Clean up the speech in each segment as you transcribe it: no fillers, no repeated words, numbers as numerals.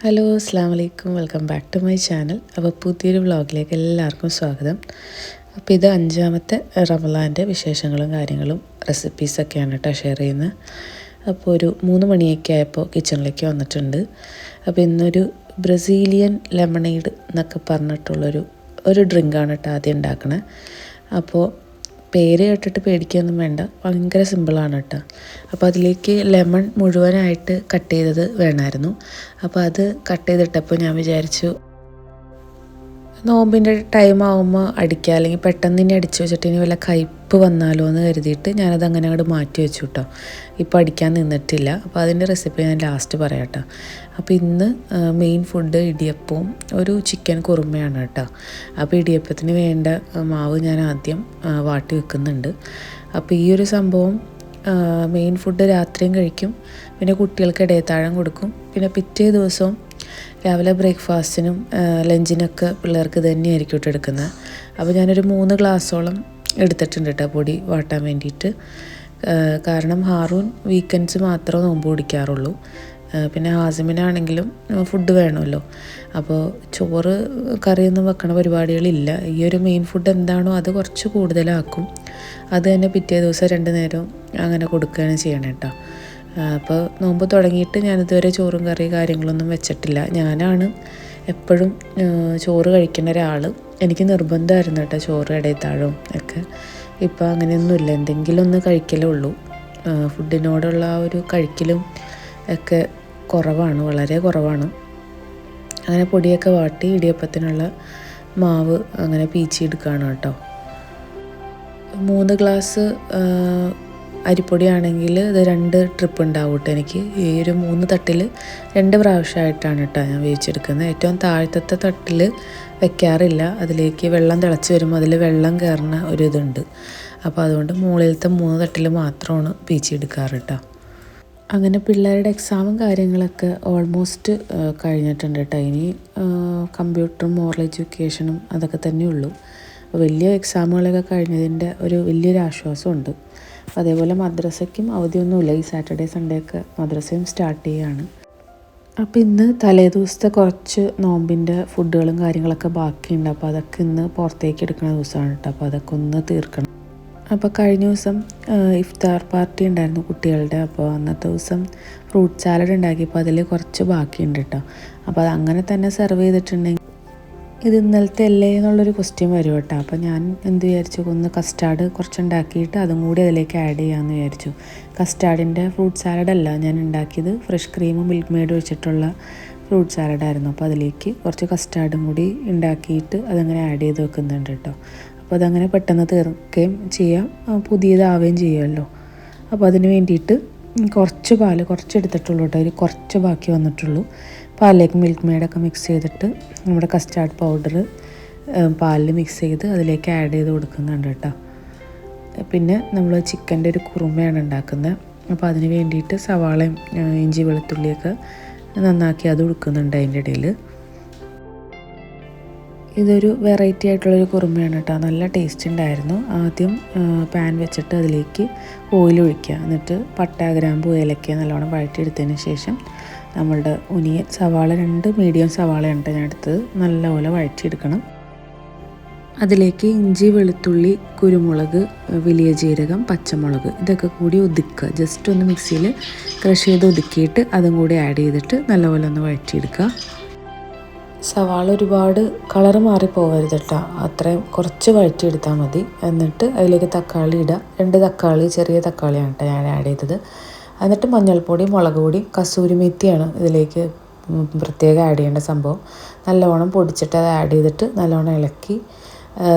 Hello അസ്സാം വലൈക്കും, welcome back to my channel. അപ്പോൾ പുതിയൊരു വ്ളോഗിലേക്ക് എല്ലാവർക്കും സ്വാഗതം. അപ്പോൾ ഇത് 5ാമത്തെ റമളാൻ്റെ വിശേഷങ്ങളും കാര്യങ്ങളും റെസിപ്പീസൊക്കെയാണ് കേട്ടോ ഷെയർ ചെയ്യുന്നത്. അപ്പോൾ ഒരു 3 മണിയൊക്കെ ആയപ്പോൾ കിച്ചണിലേക്ക് വന്നിട്ടുണ്ട്. അപ്പോൾ ഇന്നൊരു ബ്രസീലിയൻ ലെമണേഡ് എന്നൊക്കെ പറഞ്ഞിട്ടുള്ളൊരു ഡ്രിങ്കാണ് കേട്ടോ ആദ്യം ഉണ്ടാക്കണേ. അപ്പോൾ പേര് കേട്ടിട്ട് പേടിക്കുകയൊന്നും വേണ്ട, ഭയങ്കര സിമ്പിളാണ് കേട്ടോ. അപ്പോൾ അതിലേക്ക് ലെമൺ മുഴുവനായിട്ട് കട്ട് ചെയ്തത് വേണമായിരുന്നു. അപ്പോൾ അത് കട്ട് ചെയ്തിട്ടപ്പോൾ ഞാൻ വിചാരിച്ചു നോമ്പിൻ്റെ ടൈം ആകുമ്പോൾ അടിക്കുക, അല്ലെങ്കിൽ പെട്ടെന്ന് ഇനി അടിച്ചു വെച്ചിട്ട് ഇനി വല്ല കയ്പ്പ് വന്നാലോ എന്ന് കരുതിയിട്ട് ഞാനത് അങ്ങനെ അങ്ങോട്ട് മാറ്റി വെച്ചു കേട്ടോ. ഇപ്പോൾ അടിക്കാൻ നിന്നിട്ടില്ല. അപ്പോൾ അതിൻ്റെ റെസിപ്പി ഞാൻ ലാസ്റ്റ് പറയാം കേട്ടോ. അപ്പോൾ ഇന്ന് മെയിൻ ഫുഡ് ഇടിയപ്പവും ഒരു ചിക്കൻ കുറുമയാണ് കേട്ടോ. അപ്പോൾ ഇടിയപ്പത്തിന് വേണ്ട മാവ് ഞാൻ ആദ്യം വാട്ടി വെക്കുന്നുണ്ട്. അപ്പോൾ ഈ ഒരു സംഭവം മെയിൻ ഫുഡ് രാത്രിയും കഴിക്കും, പിന്നെ കുട്ടികൾക്ക് ഇടയത്താഴം കൊടുക്കും, പിന്നെ പിറ്റേ ദിവസവും രാവിലെ ബ്രേക്ക്ഫാസ്റ്റിനും ലഞ്ചിനൊക്കെ പിള്ളേർക്ക് ഇത് തന്നെയായിരിക്കും എടുക്കുന്നത്. അപ്പോൾ ഞാനൊരു 3 ഗ്ലാസ്സോളം എടുത്തിട്ടുണ്ട് കേട്ടോ പൊടി വാട്ടാൻ വേണ്ടിയിട്ട്. കാരണം ഹാറൂൻ വീക്കെൻഡ്സ് മാത്രമേ നോമ്പ് പിടിക്കാറുള്ളൂ, പിന്നെ ഹാസിമിനാണെങ്കിലും ഫുഡ് വേണമല്ലോ. അപ്പോൾ ചോറ് കറിയൊന്നും വെക്കണ പരിപാടികളില്ല. ഈ ഒരു മെയിൻ ഫുഡ് എന്താണോ അത് കുറച്ച് കൂടുതലാക്കും, അത് തന്നെ പിറ്റേ ദിവസം 2 നേരവും അങ്ങനെ കൊടുക്കുകയാണ് ചെയ്യണേ കേട്ടോ. അപ്പോൾ നോമ്പ് തുടങ്ങിയിട്ട് ഞാനിതുവരെ ചോറും കറി കാര്യങ്ങളൊന്നും വെച്ചിട്ടില്ല. ഞാനാണ് എപ്പോഴും ചോറ് കഴിക്കുന്ന ഒരാൾ. എനിക്ക് നിർബന്ധമായിരുന്നു കേട്ടോ ചോറ് ഇടയത്താഴവും ഒക്കെ. ഇപ്പോൾ അങ്ങനെയൊന്നുമില്ല, എന്തെങ്കിലും ഒന്ന് കഴിക്കലേ ഉള്ളൂ. ഫുഡിനോടുള്ള ആ ഒരു കഴിക്കലും ഒക്കെ കുറവാണ്, വളരെ കുറവാണ്. അങ്ങനെ പൊടിയൊക്കെ വാട്ടി ഇടിയപ്പത്തിനുള്ള മാവ് അങ്ങനെ പീച്ചിയെടുക്കുകയാണ് കേട്ടോ. 3 ഗ്ലാസ് അരിപ്പൊടിയാണെങ്കിൽ ഇത് 2 ട്രിപ്പ് ഉണ്ടാവും കേട്ടോ. എനിക്ക് ഈ ഒരു 3 തട്ടിൽ 2 പ്രാവശ്യമായിട്ടാണ് കേട്ടോ ഞാൻ വേവിച്ചെടുക്കുന്നത്. ഏറ്റവും താഴത്തെ തട്ടിൽ വെക്കാറില്ല, അതിലേക്ക് വെള്ളം തിളച്ച് വരുമ്പോൾ അതിൽ വെള്ളം കയറുന്ന ഒരിതുണ്ട്. അപ്പോൾ അതുകൊണ്ട് മുകളിലത്തെ 3 തട്ടിൽ മാത്രമാണ് പീച്ചിയെടുക്കാറ് കേട്ടോ. അങ്ങനെ പിള്ളേരുടെ എക്സാമും കാര്യങ്ങളൊക്കെ ഓൾമോസ്റ്റ് കഴിഞ്ഞിട്ടുണ്ട് കേട്ടോ. ഇനി കമ്പ്യൂട്ടറും മോറൽ എഡ്യൂക്കേഷനും അതൊക്കെ തന്നെയുള്ളൂ. വലിയ എക്സാമുകളൊക്കെ കഴിഞ്ഞതിൻ്റെ ഒരു വലിയൊരു ആശ്വാസമുണ്ട്. അതേപോലെ മദ്രസയ്ക്കും അവധിയൊന്നുമില്ല, ഈ സാറ്റർഡേ സൺഡേ ഒക്കെ മദ്രസയും സ്റ്റാർട്ട് ചെയ്യുകയാണ്. അപ്പോൾ ഇന്ന് തലേദിവസത്തെ കുറച്ച് നോമ്പിൻ്റെ ഫുഡുകളും കാര്യങ്ങളൊക്കെ ബാക്കിയുണ്ട്. അപ്പോൾ അതൊക്കെ ഇന്ന് പുറത്തേക്ക് എടുക്കുന്ന ദിവസമാണ് കേട്ടോ. അപ്പോൾ അതൊക്കെ ഒന്ന് തീർക്കണം. അപ്പോൾ കഴിഞ്ഞ ദിവസം ഇഫ്താർ പാർട്ടി ഉണ്ടായിരുന്നു കുട്ടികളുടെ. അപ്പോൾ അന്നത്തെ ദിവസം ഫ്രൂട്ട് സാലഡ് ഉണ്ടാക്കിയപ്പോൾ അതിൽ കുറച്ച് ബാക്കിയുണ്ട് കേട്ടോ. അപ്പോൾ അത് അങ്ങനെ തന്നെ സെർവ് ചെയ്തിട്ടുണ്ടെങ്കിൽ ഇത് ഇന്നലത്തെ അല്ലേ എന്നുള്ളൊരു ക്വസ്റ്റ്യൻ വരും കേട്ടോ. അപ്പോൾ ഞാൻ എന്ത് വിചാരിച്ചു, ഒന്ന് കസ്റ്റാർഡ് കുറച്ചുണ്ടാക്കിയിട്ട് അതും കൂടി അതിലേക്ക് ആഡ് ചെയ്യാമെന്ന് വിചാരിച്ചു. കസ്റ്റാർഡിൻ്റെ ഫ്രൂട്ട് സാലഡല്ല ഞാൻ ഉണ്ടാക്കിയത്, ഫ്രഷ് ക്രീമും മിൽക്ക് മെയ്ഡ് വെച്ചിട്ടുള്ള ഫ്രൂട്ട് സാലഡായിരുന്നു. അപ്പോൾ അതിലേക്ക് കുറച്ച് കസ്റ്റാർഡും കൂടി ഉണ്ടാക്കിയിട്ട് അതങ്ങനെ ആഡ് ചെയ്ത് വെക്കുന്നുണ്ട് കേട്ടോ. അപ്പോൾ അതങ്ങനെ പെട്ടെന്ന് തീർക്കുകയും ചെയ്യാം, പുതിയതാവുകയും ചെയ്യുമല്ലോ. അപ്പോൾ അതിന് വേണ്ടിയിട്ട് കുറച്ച് പാൽ കുറച്ചെടുത്തിട്ടുള്ളൂ കേട്ടോ. അതിൽ കുറച്ച് ബാക്കി വന്നിട്ടുള്ളൂ. പാലിലേക്ക് മിൽക്ക് മെയ്ഡൊക്കെ മിക്സ് ചെയ്തിട്ട് നമ്മുടെ കസ്റ്റാർഡ് പൗഡർ പാലിൽ മിക്സ് ചെയ്ത് അതിലേക്ക് ആഡ് ചെയ്ത് കൊടുക്കുന്നുണ്ട് കേട്ടോ. പിന്നെ നമ്മൾ ചിക്കൻ്റെ ഒരു കുറുമയാണ് ഉണ്ടാക്കുന്നത്. അപ്പോൾ അതിന് വേണ്ടിയിട്ട് സവാളയും ഇഞ്ചി വെളുത്തുള്ളിയൊക്കെ നന്നാക്കി അത് കൊടുക്കുന്നുണ്ട് അതിൻ്റെ ഇടയിൽ. ഇതൊരു വെറൈറ്റി ആയിട്ടുള്ളൊരു കുറുമയാണ് കേട്ടോ, നല്ല ടേസ്റ്റ് ഉണ്ടായിരുന്നു. ആദ്യം പാൻ വെച്ചിട്ട് അതിലേക്ക് ഓയിൽ ഒഴിക്കുക, എന്നിട്ട് പട്ട ഗ്രാമ്പു ഏലക്ക നല്ലോണം വഴറ്റിയെടുത്തതിന് ശേഷം നമ്മളുടെ ഒനിയൻ സവാള 2 മീഡിയം സവാളയാണ് ഞാൻ എടുത്തത്, നല്ലപോലെ വഴറ്റിയെടുക്കണം. അതിലേക്ക് ഇഞ്ചി വെളുത്തുള്ളി കുരുമുളക് വലിയ ജീരകം പച്ചമുളക് ഇതൊക്കെ കൂടി ഒതുക്കുക, ജസ്റ്റ് ഒന്ന് മിക്സിയിൽ ക്രഷ് ചെയ്ത് ഒതുക്കിയിട്ട് അതും കൂടി ആഡ് ചെയ്തിട്ട് നല്ലപോലെ ഒന്ന് വഴറ്റിയെടുക്കുക. സവാള ഒരുപാട് കളറ് മാറിപ്പോകരുത് കേട്ടോ, അത്രയും കുറച്ച് വഴറ്റിയെടുത്താൽ മതി. എന്നിട്ട് അതിലേക്ക് തക്കാളി ഇടുക. 2 തക്കാളി, ചെറിയ തക്കാളിയാണ് കേട്ടോ ഞാൻ ആഡ് ചെയ്തത്. എന്നിട്ട് മഞ്ഞൾപ്പൊടി, മുളക് പൊടി, കസൂരി മെത്തിയാണ് ഇതിലേക്ക് പ്രത്യേകം ആഡ് ചെയ്യേണ്ട സംഭവം. നല്ലവണ്ണം പൊടിച്ചിട്ട് അത് ആഡ് ചെയ്തിട്ട് നല്ലവണ്ണം ഇളക്കി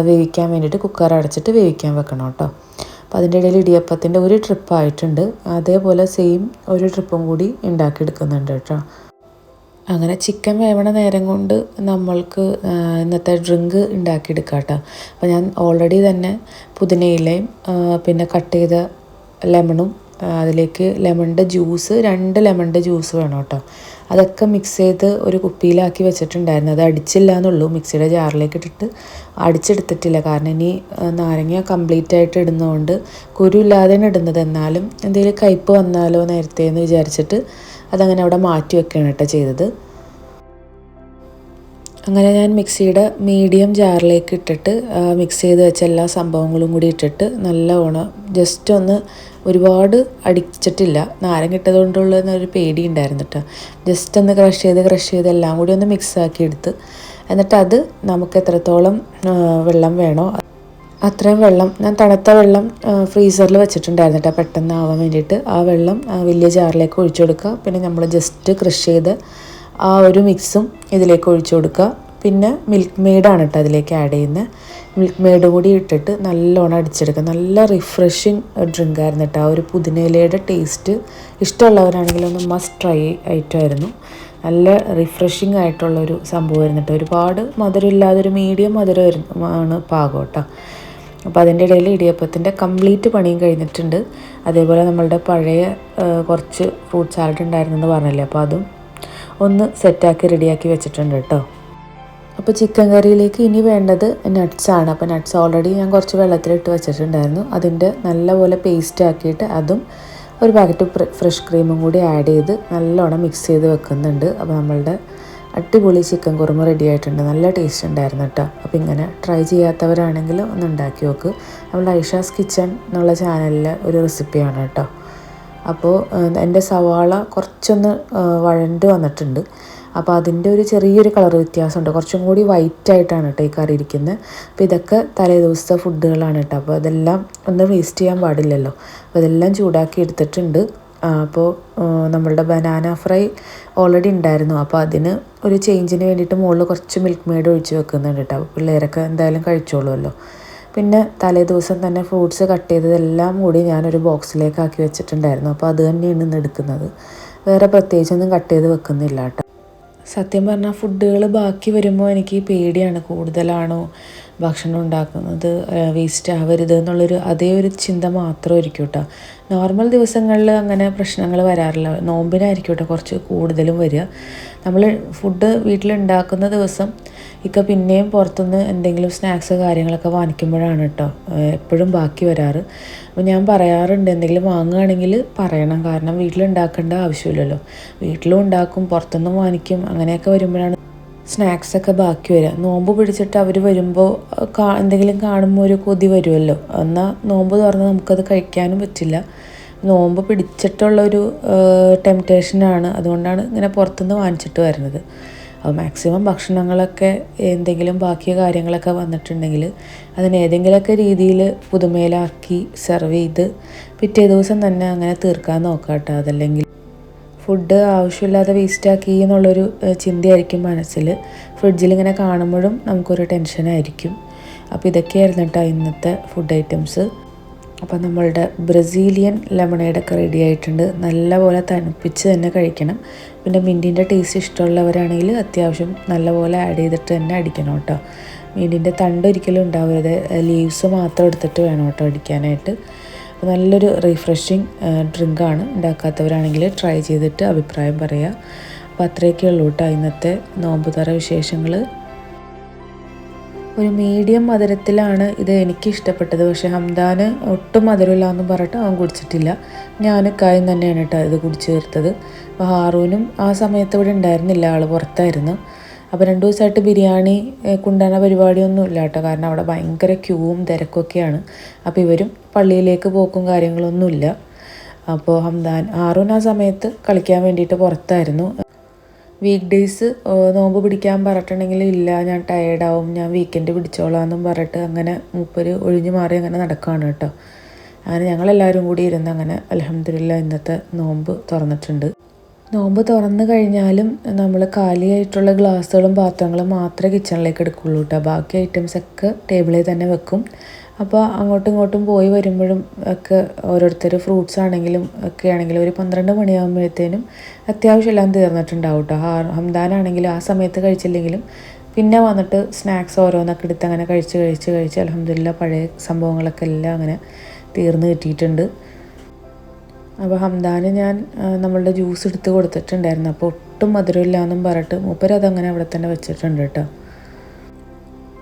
വേവിക്കാൻ വേണ്ടിയിട്ട് കുക്കർ അടച്ചിട്ട് വേവിക്കാൻ വെക്കണം കേട്ടോ. അപ്പോൾ അതിൻ്റെ ഇടയിൽ ഇടിയപ്പത്തിൻ്റെ ഒരു ട്രിപ്പ് ആയിട്ടുണ്ട്, അതേപോലെ സെയിം ഒരു ട്രിപ്പും കൂടി ഉണ്ടാക്കിയെടുക്കുന്നുണ്ട് കേട്ടോ. അങ്ങനെ ചിക്കൻ വേവണ നേരം കൊണ്ട് നമ്മൾക്ക് ഇന്നത്തെ ഡ്രിങ്ക് ഉണ്ടാക്കിയെടുക്കാം കേട്ടോ. അപ്പോൾ ഞാൻ ഓൾറെഡി തന്നെ പുതിനയിലയും പിന്നെ കട്ട് ചെയ്ത ലെമണും അതിലേക്ക് ലെമണിൻ്റെ ജ്യൂസ് 2 ലെമണിൻ്റെ ജ്യൂസ് വേണം കേട്ടോ. അതൊക്കെ മിക്സ് ചെയ്ത് ഒരു കുപ്പിയിലാക്കി വെച്ചിട്ടുണ്ടായിരുന്നു. അത് അടിച്ചില്ല എന്നുള്ളൂ, മിക്സിയുടെ ജാറിലേക്ക് ഇട്ടിട്ട് അടിച്ചെടുത്തിട്ടില്ല. കാരണം ഇനി നാരങ്ങ കംപ്ലീറ്റ് ആയിട്ട് ഇടുന്നതുകൊണ്ട് കുരുയില്ലാതെയാണ് ഇടുന്നത്. എന്നാലും എന്തെങ്കിലും കയ്പ്പ് വന്നാലോ നേരത്തെ എന്ന് വിചാരിച്ചിട്ട് അതങ്ങനെ അവിടെ മാറ്റി വെക്കുകയാണ് കേട്ടോ ചെയ്തത്. അങ്ങനെ ഞാൻ മിക്സിയുടെ മീഡിയം ജാറിലേക്ക് ഇട്ടിട്ട് മിക്സ് ചെയ്ത് വെച്ച എല്ലാ സംഭവങ്ങളും കൂടി ഇട്ടിട്ട് നല്ലവണ്ണം ജസ്റ്റ് ഒന്ന് ഒരുപാട് അടിച്ചിട്ടില്ല, നാരങ്ങ ഇട്ടതുകൊണ്ടുള്ളൊരു പേടി ഉണ്ടായിരുന്നു കേട്ടോ. ജസ്റ്റ് ഒന്ന് ക്രഷ് ചെയ്ത് എല്ലാം കൂടി ഒന്ന് മിക്സാക്കി എടുത്ത്, എന്നിട്ട് അത് നമുക്ക് എത്രത്തോളം വെള്ളം വേണോ അത്രയും വെള്ളം, ഞാൻ തണുത്ത വെള്ളം ഫ്രീസറിൽ വെച്ചിട്ടുണ്ടായിരുന്നു കേട്ടോ പെട്ടെന്ന് ആവാൻ വേണ്ടിയിട്ട്. ആ വെള്ളം വലിയ ജാറിലേക്ക് ഒഴിച്ചു കൊടുക്കുക. പിന്നെ നമ്മൾ ജസ്റ്റ് ക്രഷ് ചെയ്ത് ആ ഒരു മിക്സും ഇതിലേക്ക് ഒഴിച്ചു കൊടുക്കുക. പിന്നെ മിൽക്ക് മെയ്ഡാണ് കേട്ടോ അതിലേക്ക് ആഡ് ചെയ്യുന്നത്. മിൽക്ക് മെയ്ഡ് കൂടി ഇട്ടിട്ട് നല്ലോണം അടിച്ചെടുക്കുക. നല്ല റിഫ്രഷിങ് ഡ്രിങ്ക് ആയിരുന്നു കേട്ടോ. ആ ഒരു പുതിനയിലയുടെ ടേസ്റ്റ് ഇഷ്ടമുള്ളവരാണെങ്കിൽ ഒന്ന് മസ്റ്റ് ട്രൈ ആയിട്ടായിരുന്നു. നല്ല റിഫ്രഷിങ് ആയിട്ടുള്ളൊരു സംഭവമായിരുന്നു കേട്ടോ. ഒരുപാട് മധുരം ഇല്ലാതെ ഒരു മീഡിയം മധുരം ആണ് പാകം കേട്ടോ. അപ്പോൾ അതിൻ്റെ ഇടയിൽ ഇടിയപ്പത്തിൻ്റെ കംപ്ലീറ്റ് പണിയും കഴിഞ്ഞിട്ടുണ്ട്. അതേപോലെ നമ്മളുടെ പഴയ കുറച്ച് ഫ്രൂട്ട് സാലഡ് ഉണ്ടായിരുന്നെന്ന് പറഞ്ഞില്ലേ, അപ്പോൾ അതും ഒന്ന് സെറ്റാക്കി റെഡിയാക്കി വെച്ചിട്ടുണ്ട് കേട്ടോ. അപ്പോൾ ചിക്കൻ കറിയിലേക്ക് ഇനി വേണ്ടത് നട്ട്സാണ്. അപ്പോൾ നട്ട്സ് ഓൾറെഡി ഞാൻ കുറച്ച് വെള്ളത്തിലിട്ട് വെച്ചിട്ടുണ്ടായിരുന്നു. അതിൻ്റെ നല്ലപോലെ പേസ്റ്റ് ആക്കിയിട്ട് അതും ഒരു പാക്കറ്റ് ഫ്രഷ് ക്രീമും കൂടി ആഡ് ചെയ്ത് നല്ലോണം മിക്സ് ചെയ്ത് വെക്കുന്നുണ്ട്. അപ്പോൾ നമ്മളുടെ അടിപൊളി ചിക്കൻ കുറുമ റെഡി ആയിട്ടുണ്ട്. നല്ല ടേസ്റ്റ് ഉണ്ടായിരുന്നു കേട്ടോ. അപ്പോൾ ഇങ്ങനെ ട്രൈ ചെയ്യാത്തവരാണെങ്കിൽ ഒന്ന് ഉണ്ടാക്കി നോക്ക്. നമ്മളുടെ ഐഷാസ് കിച്ചൺ എന്നുള്ള ചാനലിലെ ഒരു റെസിപ്പിയാണ് കേട്ടോ. അപ്പോൾ എൻ്റെ സവാള കുറച്ചൊന്ന് വഴണ്ട് വന്നിട്ടുണ്ട്. അപ്പോൾ അതിൻ്റെ ഒരു ചെറിയൊരു കളർ വ്യത്യാസമുണ്ട്. കുറച്ചും കൂടി വൈറ്റ് ആയിട്ടാണ് കേട്ടോ ഈ കറി ഇരിക്കുന്നത്. അപ്പോൾ ഇതൊക്കെ തലേ ദിവസത്തെ ഫുഡുകളാണ് കേട്ടോ. അപ്പോൾ അതെല്ലാം ഒന്നും വേസ്റ്റ് ചെയ്യാൻ പാടില്ലല്ലോ. അപ്പോൾ ഇതെല്ലാം ചൂടാക്കി എടുത്തിട്ടുണ്ട്. അപ്പോൾ നമ്മളുടെ ബനാന ഫ്രൈ ഓൾറെഡി ഉണ്ടായിരുന്നു. അപ്പോൾ അതിന് ഒരു ചേഞ്ചിന് വേണ്ടിയിട്ട് മുകളിൽ കുറച്ച് മിൽക്ക് മെയ്ഡ് ഒഴിച്ച് വെക്കുന്നുണ്ട് കേട്ടോ. അപ്പോൾ പിള്ളേരൊക്കെ എന്തായാലും കഴിച്ചോളുമല്ലോ. പിന്നെ തലേ ദിവസം തന്നെ ഫ്രൂട്ട്സ് കട്ട് ചെയ്തതെല്ലാം കൂടി ഞാനൊരു ബോക്സിലേക്ക് ആക്കി വെച്ചിട്ടുണ്ടായിരുന്നു. അപ്പോൾ അത് തന്നെയാണ് ഇന്ന് എടുക്കുന്നത്. വേറെ പ്രത്യേകിച്ചൊന്നും കട്ട് ചെയ്ത് വെക്കുന്നില്ല കേട്ടോ. സത്യം പറഞ്ഞാൽ ഫുഡുകൾ ബാക്കി വരുമ്പോൾ എനിക്ക് പേടിയാണ്, കൂടുതലാണോ ഭക്ഷണം ഉണ്ടാക്കുന്നത്, വേസ്റ്റ് ആവരുത് എന്നുള്ളൊരു അതേ ഒരു ചിന്ത മാത്രമായിരിക്കും കേട്ടോ. നോർമൽ ദിവസങ്ങളിൽ അങ്ങനെ പ്രശ്നങ്ങൾ വരാറില്ല. നോമ്പിനായിരിക്കും കേട്ടോ കുറച്ച് കൂടുതലും വരിക. നമ്മൾ ഫുഡ് വീട്ടിലുണ്ടാക്കുന്ന ദിവസം പിന്നെയും പുറത്തുനിന്ന് എന്തെങ്കിലും സ്നാക്സ് കാര്യങ്ങളൊക്കെ വാങ്ങിക്കുമ്പോഴാണ് കേട്ടോ എപ്പോഴും ബാക്കി വരാറ്. അപ്പോൾ ഞാൻ പറയാറുണ്ട്, എന്തെങ്കിലും വാങ്ങുകയാണെങ്കിൽ പറയണം. കാരണം വീട്ടിലുണ്ടാക്കേണ്ട ആവശ്യമില്ലല്ലോ. വീട്ടിലും ഉണ്ടാക്കും, പുറത്തുനിന്നും വാങ്ങിക്കും. അങ്ങനെയൊക്കെ വരുമ്പോഴാണ് സ്നാക്സൊക്കെ ബാക്കി വരിക. നോമ്പ് പിടിച്ചിട്ട് അവർ വരുമ്പോൾ എന്തെങ്കിലും കാണുമ്പോൾ ഒരു കൊതി വരുമല്ലോ. എന്നാൽ നോമ്പ് തുറന്ന് നമുക്കത് കഴിക്കാനും പറ്റില്ല. നോമ്പ് പിടിച്ചിട്ടുള്ളൊരു ടെംപ്റ്റേഷനാണ്. അതുകൊണ്ടാണ് ഇങ്ങനെ പുറത്തുനിന്ന് വാങ്ങിച്ചിട്ട് വരുന്നത്. അപ്പോൾ മാക്സിമം ഭക്ഷണങ്ങളൊക്കെ എന്തെങ്കിലും ബാക്കിയ കാര്യങ്ങളൊക്കെ വന്നിട്ടുണ്ടെങ്കിൽ അതിന് ഏതെങ്കിലുമൊക്കെ രീതിയിൽ പുതുമയിലാക്കി സെർവ് ചെയ്ത് പിറ്റേ ദിവസം തന്നെ അങ്ങനെ തീർക്കാൻ നോക്കാം കേട്ടോ. അതല്ലെങ്കിൽ ഫുഡ് ആവശ്യമില്ലാതെ വേസ്റ്റാക്കി എന്നുള്ളൊരു ചിന്തയായിരിക്കും മനസ്സിൽ. ഫ്രിഡ്ജിൽ ഇങ്ങനെ കാണുമ്പോഴും നമുക്കൊരു ടെൻഷനായിരിക്കും. അപ്പോൾ ഇതൊക്കെയായിരുന്നു കേട്ടോ ഇന്നത്തെ ഫുഡ് ഐറ്റംസ്. അപ്പോൾ നമ്മളുടെ ബ്രസീലിയൻ ലെമണേഡൊക്കെ റെഡി ആയിട്ടുണ്ട്. നല്ലപോലെ തണുപ്പിച്ച് തന്നെ കഴിക്കണം. പിന്നെ മിൻറ്റിൻ്റെ ടേസ്റ്റ് ഇഷ്ടമുള്ളവരാണെങ്കിൽ അത്യാവശ്യം നല്ലപോലെ ആഡ് ചെയ്തിട്ട് തന്നെ അടിക്കണം കേട്ടോ. മിൻറ്റിൻ്റെ തണ്ട് ഒരിക്കലും ഉണ്ടാവരുത്, ലീവ്സ് മാത്രം എടുത്തിട്ട് വേണം കേട്ടോ അടിക്കാനായിട്ട്. അപ്പോൾ നല്ലൊരു റീഫ്രഷിങ് ഡ്രിങ്കാണ്. ഉണ്ടാക്കാത്തവരാണെങ്കിൽ ട്രൈ ചെയ്തിട്ട് അഭിപ്രായം പറയുക. അപ്പോൾ അത്രയൊക്കെ ഉള്ളൂ കേട്ടോ ഇന്നത്തെ നോമ്പുതറ വിശേഷങ്ങൾ. ഒരു മീഡിയം മധുരത്തിലാണ് ഇത് എനിക്ക് ഇഷ്ടപ്പെട്ടത്. പക്ഷേ ഹംദാന് ഒട്ടും മധുരമില്ല എന്ന് പറഞ്ഞിട്ട് അവൻ കുടിച്ചിട്ടില്ല. ഞാനൊക്കായും തന്നെയാണ് കേട്ടോ ഇത് കുടിച്ച് തീർത്തത്. അപ്പോൾ ഹാറൂനും ആ സമയത്ത് ഇവിടെ ഉണ്ടായിരുന്നില്ല, ആൾ പുറത്തായിരുന്നു. അപ്പോൾ 2 ദിവസമായിട്ട് ബിരിയാണി കൊണ്ടുവരുന്ന പരിപാടിയൊന്നും ഇല്ല കേട്ടോ. കാരണം അവിടെ ഭയങ്കര ക്യൂവും തിരക്കൊക്കെയാണ്. അപ്പോൾ ഇവരും പള്ളിയിലേക്ക് പോക്കും കാര്യങ്ങളൊന്നുമില്ല. അപ്പോൾ ഹാറൂൻ ആ സമയത്ത് കളിക്കാൻ വേണ്ടിയിട്ട് പുറത്തായിരുന്നു. വീക്ക് ഡേയ്സ് നോമ്പ് പിടിക്കാൻ പറഞ്ഞിട്ടുണ്ടെങ്കിൽ ഇല്ല, ഞാൻ ടയേർഡാവും, ഞാൻ വീക്കെൻഡ് പിടിച്ചോളാം എന്നും പറഞ്ഞിട്ട് അങ്ങനെ മൂപ്പര് ഒഴിഞ്ഞു മാറി അങ്ങനെ നടക്കുകയാണ് കേട്ടോ. അങ്ങനെ ഞങ്ങളെല്ലാവരും കൂടി ഇരുന്ന് അങ്ങനെ അൽഹംദുലില്ലാ ഇന്നത്തെ നോമ്പ് തുറന്നിട്ടുണ്ട്. നോമ്പ് തുറന്നു കഴിഞ്ഞാലും നമ്മൾ കാലിയായിട്ടുള്ള ഗ്ലാസ്സുകളും പാത്രങ്ങളും മാത്രമേ കിച്ചണിലേക്ക് എടുക്കുകയുള്ളൂ കേട്ടോ. ബാക്കി ഐറ്റംസൊക്കെ ടേബിളിൽ തന്നെ വെക്കും. അപ്പോൾ അങ്ങോട്ടും ഇങ്ങോട്ടും പോയി വരുമ്പോഴും ഒക്കെ ഓരോരുത്തർ ഫ്രൂട്ട്സ് ആണെങ്കിലും ഒക്കെ ആണെങ്കിലും ഒരു 12 മണിയാകുമ്പോഴത്തേനും അത്യാവശ്യം എല്ലാം തീർന്നിട്ടുണ്ടാവും കേട്ടോ. ഹംദാനാണെങ്കിലും ആ സമയത്ത് കഴിച്ചില്ലെങ്കിലും പിന്നെ വന്നിട്ട് സ്നാക്സ് ഓരോന്നൊക്കെ എടുത്ത് അങ്ങനെ കഴിച്ച് അൽഹംദുലില്ലാ പഴയ സംഭവങ്ങളൊക്കെ എല്ലാം അങ്ങനെ തീർന്ന് കിട്ടിയിട്ടുണ്ട്. അപ്പോൾ ഹംദാന് ഞാൻ നമ്മളുടെ ജ്യൂസ് എടുത്ത് കൊടുത്തിട്ടുണ്ടായിരുന്നു. അപ്പോൾ ഒട്ടും മധുരമില്ല എന്നും പറഞ്ഞിട്ട് മൂപ്പര് അതങ്ങനെ അവിടെ തന്നെ വെച്ചിട്ടുണ്ട് കേട്ടോ.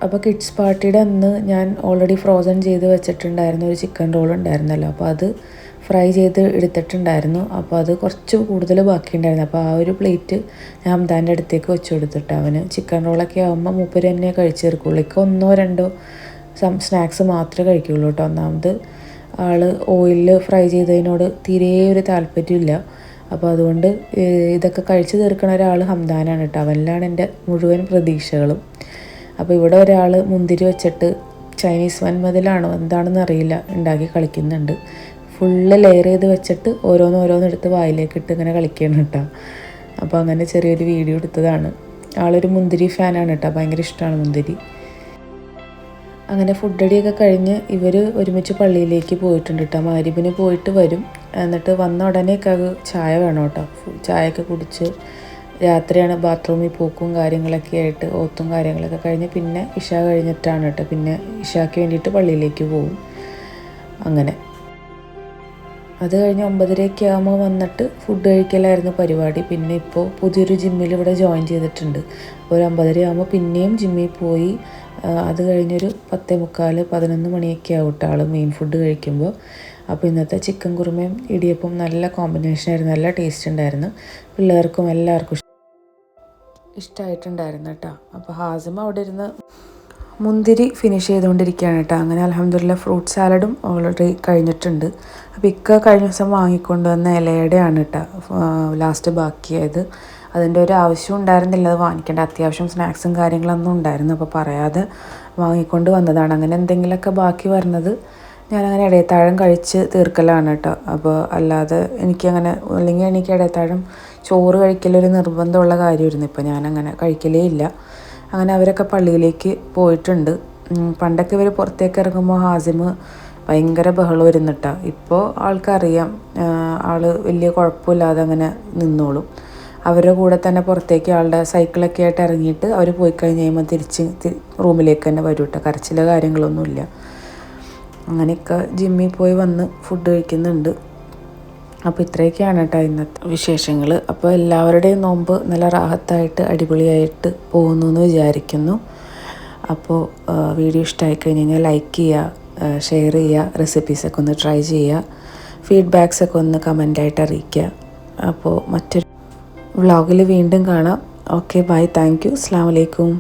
അപ്പോൾ കിഡ്സ് പാർട്ടിയുടെ അന്ന് ഞാൻ ഓൾറെഡി ഫ്രോസൺ ചെയ്ത് വെച്ചിട്ടുണ്ടായിരുന്ന ഒരു ചിക്കൻ റോൾ ഉണ്ടായിരുന്നല്ലോ. അപ്പോൾ അത് ഫ്രൈ ചെയ്ത് എടുത്തിട്ടുണ്ടായിരുന്നു. അപ്പോൾ അത് കുറച്ച് കൂടുതൽ ബാക്കിയുണ്ടായിരുന്നു. അപ്പോൾ ആ ഒരു പ്ലേറ്റ് ഞാൻ ഹംദാൻ്റെ അടുത്തേക്ക് വെച്ച് കൊടുത്തിട്ട് അവന് ചിക്കൻ റോളൊക്കെ ആകുമ്പോൾ മൂപ്പര് തന്നെ കഴിച്ചേർക്കുള്ളൂ. ഇക്ക 1-2 സ്നാക്സ് മാത്രമേ കഴിക്കുകയുള്ളൂ കേട്ടോ. ഒന്നാമത് ആൾ ഓയിലിൽ ഫ്രൈ ചെയ്തതിനോട് തീരെ ഒരു താല്പര്യമില്ല. അപ്പോൾ അതുകൊണ്ട് ഇതൊക്കെ കഴിച്ച് തീർക്കുന്ന ഒരാൾ ഹംദാനാണ് കേട്ടോ. അവനിലാണ് എൻ്റെ മുഴുവൻ പ്രതീക്ഷകളും. അപ്പോൾ ഇവിടെ ഒരാൾ മുന്തിരി വെച്ചിട്ട് ചൈനീസ് വൻമതിലാണോ എന്താണെന്ന് അറിയില്ല ഉണ്ടാക്കി കളിക്കുന്നുണ്ട്. ഫുള്ള് ലെയർ ചെയ്ത് വെച്ചിട്ട് ഓരോന്നോരോന്നെടുത്ത് വായിലേക്ക് ഇട്ട് ഇങ്ങനെ കളിക്കണം കേട്ടോ. അപ്പോൾ അങ്ങനെ ചെറിയൊരു വീഡിയോ എടുത്തതാണ്. ആളൊരു മുന്തിരി ഫാനാണ് കേട്ടോ, ഭയങ്കര ഇഷ്ടമാണ് മുന്തിരി. അങ്ങനെ ഫുഡ് അടിയൊക്കെ കഴിഞ്ഞ് ഇവർ ഒരുമിച്ച് പള്ളിയിലേക്ക് പോയിട്ടുണ്ട് കേട്ടോ. മഗ്‌രിബിന് പോയിട്ട് വരും. എന്നിട്ട് വന്ന ഉടനെയൊക്കെ ചായ വേണം കേട്ടോ. ചായയൊക്കെ കുടിച്ച് രാത്രിയാണ് ബാത്റൂമിൽ പോക്കും കാര്യങ്ങളൊക്കെ ആയിട്ട് ഓത്തും കാര്യങ്ങളൊക്കെ കഴിഞ്ഞ് പിന്നെ ഇഷ കഴിഞ്ഞിട്ടാണ് കേട്ടോ. പിന്നെ ഇഷയ്ക്ക് വേണ്ടിയിട്ട് പള്ളിയിലേക്ക് പോകും. അങ്ങനെ അത് കഴിഞ്ഞ് 9:30 ആകുമ്പോൾ വന്നിട്ട് ഫുഡ് കഴിക്കലായിരുന്നു പരിപാടി. പിന്നെ ഇപ്പോൾ പുതിയൊരു ജിമ്മിൽ ഇവിടെ ജോയിൻ ചെയ്തിട്ടുണ്ട്. ഒരു 9:30 ആകുമ്പോൾ പിന്നെയും ജിമ്മിൽ പോയി. അത് കഴിഞ്ഞൊരു 10:45-11 മണിയൊക്കെ ആവും ആൾ മെയിൻ ഫുഡ് കഴിക്കുമ്പോൾ. അപ്പോൾ ഇന്നത്തെ ചിക്കൻ കുറുമയും ഇടിയപ്പം നല്ല കോമ്പിനേഷനായിരുന്നു, നല്ല ടേസ്റ്റ് ഉണ്ടായിരുന്നു. പിള്ളേർക്കും എല്ലാവർക്കും ഇഷ്ടമായിട്ടുണ്ടായിരുന്നു കേട്ടോ. അപ്പോൾ ഹാസിമ അവിടെ ഇരുന്ന് മുന്തിരി ഫിനിഷ് ചെയ്തുകൊണ്ടിരിക്കുകയാണ് കേട്ടോ. അങ്ങനെ അൽഹംദുലില്ലാ ഫ്രൂട്ട് സാലഡും ഓൾറെഡി കഴിഞ്ഞിട്ടുണ്ട്. അപ്പോൾ ഇക്ക കഴിഞ്ഞ ദിവസം വാങ്ങിക്കൊണ്ടുവന്ന ഇലയുടെയാണ് കേട്ടോ ലാസ്റ്റ് ബാക്കിയായത്. അതിൻ്റെ ഒരു ആവശ്യം ഉണ്ടായിരുന്നില്ല അത് വാങ്ങിക്കേണ്ട. അത്യാവശ്യം സ്നാക്സും കാര്യങ്ങളൊന്നും ഉണ്ടായിരുന്നു. അപ്പോൾ പറയാതെ വാങ്ങിക്കൊണ്ട് വന്നതാണ്. അങ്ങനെ എന്തെങ്കിലുമൊക്കെ ബാക്കി വരുന്നത് ഞാനങ്ങനെ ഇടയത്താഴം കഴിച്ച് തീർക്കലാണ് കേട്ടോ. അപ്പോൾ അല്ലാതെ എനിക്കങ്ങനെ അല്ലെങ്കിൽ എനിക്ക് ഇടയത്താഴം ചോറ് കഴിക്കലൊരു നിർബന്ധമുള്ള കാര്യമായിരുന്നു. ഇപ്പോൾ ഞാനങ്ങനെ കഴിക്കലേ ഇല്ല. അങ്ങനെ അവരൊക്കെ പള്ളിയിലേക്ക് പോയിട്ടുണ്ട്. പണ്ടൊക്കെ ഇവർ പുറത്തേക്ക് ഇറങ്ങുമ്പോൾ ഹാസിമ് ഭയങ്കര ബഹളമായിരുന്നു കേട്ടോ. ഇപ്പോൾ ആൾക്കറിയാം, ആൾ വലിയ കുഴപ്പമില്ലാതെ അങ്ങനെ നിന്നോളും. അവരുടെ കൂടെ തന്നെ പുറത്തേക്ക് ആളുടെ സൈക്കിളൊക്കെ ആയിട്ട് ഇറങ്ങിയിട്ട് അവർ പോയി കഴിഞ്ഞ് കഴിയുമ്പോൾ തിരിച്ച് റൂമിലേക്ക് തന്നെ വരും കേട്ടോ. കരച്ചിലോ കാര്യങ്ങളൊന്നുമില്ല. അങ്ങനെയൊക്കെ ജിമ്മിൽ പോയി വന്ന് ഫുഡ് കഴിക്കുന്നുണ്ട്. അപ്പോൾ ഇത്രയൊക്കെയാണ് കേട്ടോ ഇന്നത്തെ വിശേഷങ്ങൾ. അപ്പോൾ എല്ലാവരുടെയും നോമ്പ് നല്ല റാഹത്തായിട്ട് അടിപൊളിയായിട്ട് പോകുന്നു എന്ന് വിചാരിക്കുന്നു. അപ്പോൾ വീഡിയോ ഇഷ്ടമായി കഴിഞ്ഞ് കഴിഞ്ഞാൽ ലൈക്ക് ചെയ്യുക, ഷെയർ ചെയ്യുക, റെസിപ്പീസൊക്കെ ഒന്ന് ട്രൈ ചെയ്യുക, ഫീഡ്ബാക്സൊക്കെ ഒന്ന് കമൻ്റായിട്ട് അറിയിക്കുക. അപ്പോൾ മറ്റൊരു വ്ളോഗിൽ വീണ്ടും കാണാം. ഓക്കെ, ബൈ, താങ്ക് യു, അസ്സലാമു അലൈക്കും.